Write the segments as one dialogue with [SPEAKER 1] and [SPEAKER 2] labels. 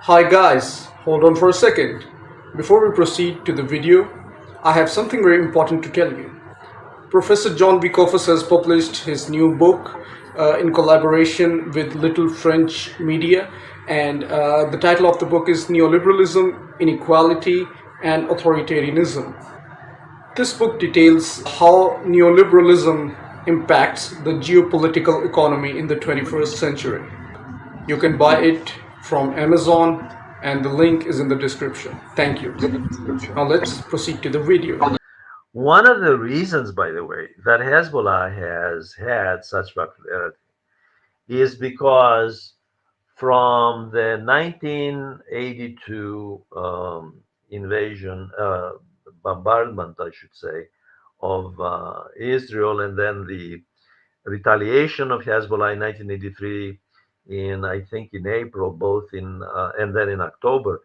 [SPEAKER 1] Hi guys, hold on for a second. Before we proceed to the video, I have something very important to tell you. Professor Jon V. Kofas has published his new book in collaboration with Little French Media, and the title of the book is Neoliberalism, Inequality, and Authoritarianism. This book details how neoliberalism impacts the geopolitical economy in the 21st century. You can buy it from Amazon, and the link is in the description. Thank you. Now let's proceed to the video.
[SPEAKER 2] One of the reasons, by the way, that Hezbollah has had such popularity is because from the 1982 invasion, bombardment, I should say, of Israel, and then the retaliation of Hezbollah in 1983, I think in April, both and then in October,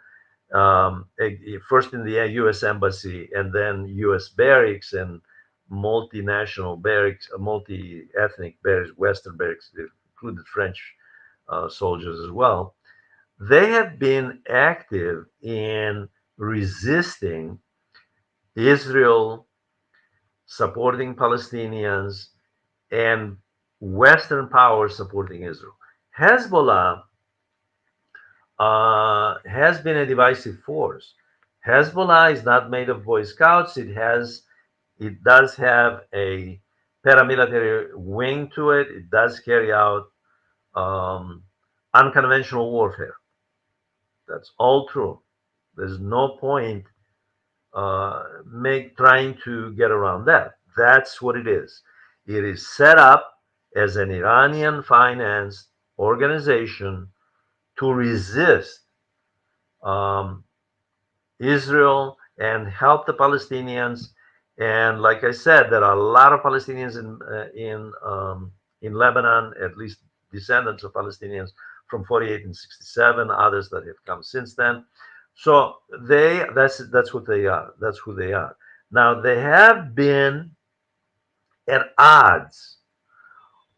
[SPEAKER 2] first in the U.S. embassy and then U.S. barracks and multinational barracks, multi-ethnic barracks, Western barracks, they included French soldiers as well. They have been active in resisting Israel, supporting Palestinians, and Western powers supporting Israel. Hezbollah has been a divisive force. Hezbollah is not made of Boy Scouts. It does have a paramilitary wing to it. It does carry out um, unconventional warfare. That's all true. There's no point make trying to get around that. That's what it is. It is set up as an Iranian financed organization to resist um, Israel and help the Palestinians. And like I said, there are a lot of Palestinians in Lebanon, at least descendants of Palestinians from 48 and 67, others that have come since then. So that's what they are. That's who they are. Now they have been at odds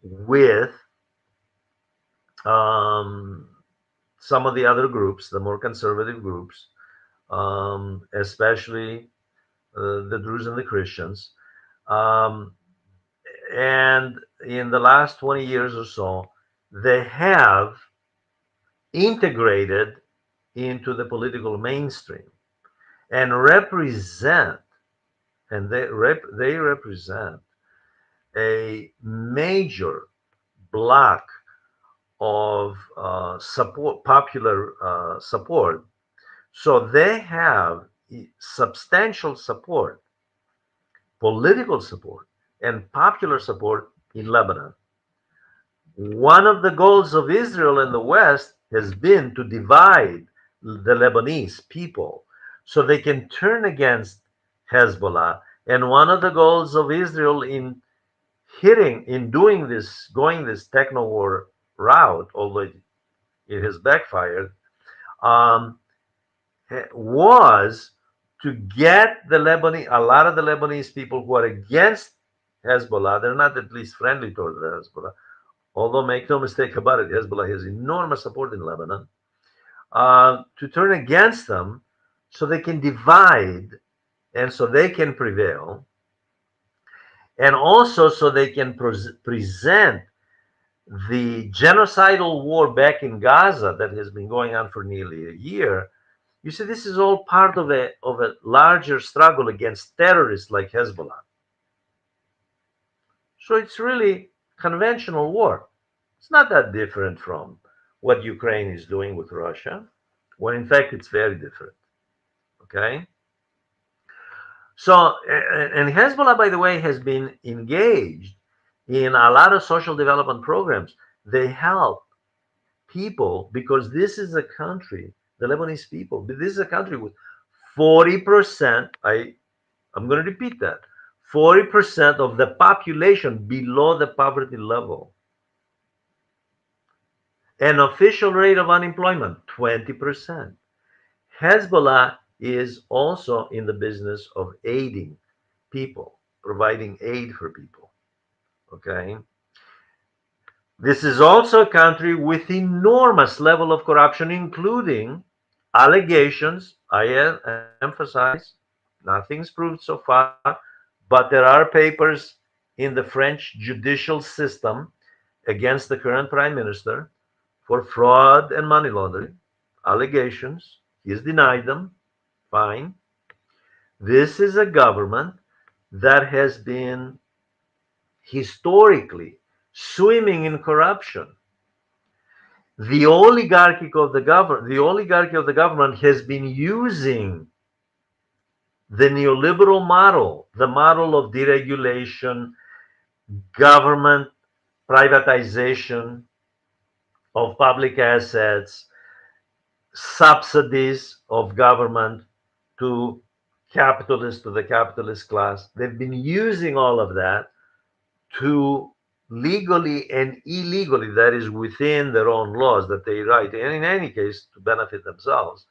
[SPEAKER 2] with um, some of the other groups, the more conservative groups, especially the Druze and the Christians. Um, and in the last 20 years or so, they have integrated into the political mainstream and represent, and they represent a major block of popular support. So they have substantial support, political support, and popular support in Lebanon. One of the goals of Israel in the West has been to divide the Lebanese people so they can turn against Hezbollah. And one of the goals of Israel in doing this, going this techno war route, although it has backfired, um, was to get a lot of the Lebanese people who are against Hezbollah, they're not at least friendly toward the Hezbollah, although make no mistake about it, Hezbollah has enormous support in Lebanon, to turn against them so they can divide and so they can prevail, and also so they can present the genocidal war back in Gaza that has been going on for nearly a year. You see, this is all part of a larger struggle against terrorists like Hezbollah. So it's really conventional war. It's not that different from what Ukraine is doing with Russia, when in fact it's very different. Okay? So, and Hezbollah, by the way, has been engaged in a lot of social development programs. They help people because this is a country, the Lebanese people, this is a country with 40%, I'm going to repeat that, 40% of the population below the poverty level. An official rate of unemployment, 20%. Hezbollah is also in the business of aiding people, providing aid for people. Okay. This is also a country with enormous level of corruption, including Allegations, I emphasize, nothing's proved so far, but there are papers in the French judicial system against the current prime minister for fraud and money laundering. Allegations. He's denied them. Fine. This is a government that has been historically swimming in corruption. The oligarchy of the government has been using the neoliberal model, the model of deregulation, government privatization of public assets, subsidies of government to to the capitalist class. They've been using all of that to legally and illegally, that is within their own laws that they write, and in any case to benefit themselves,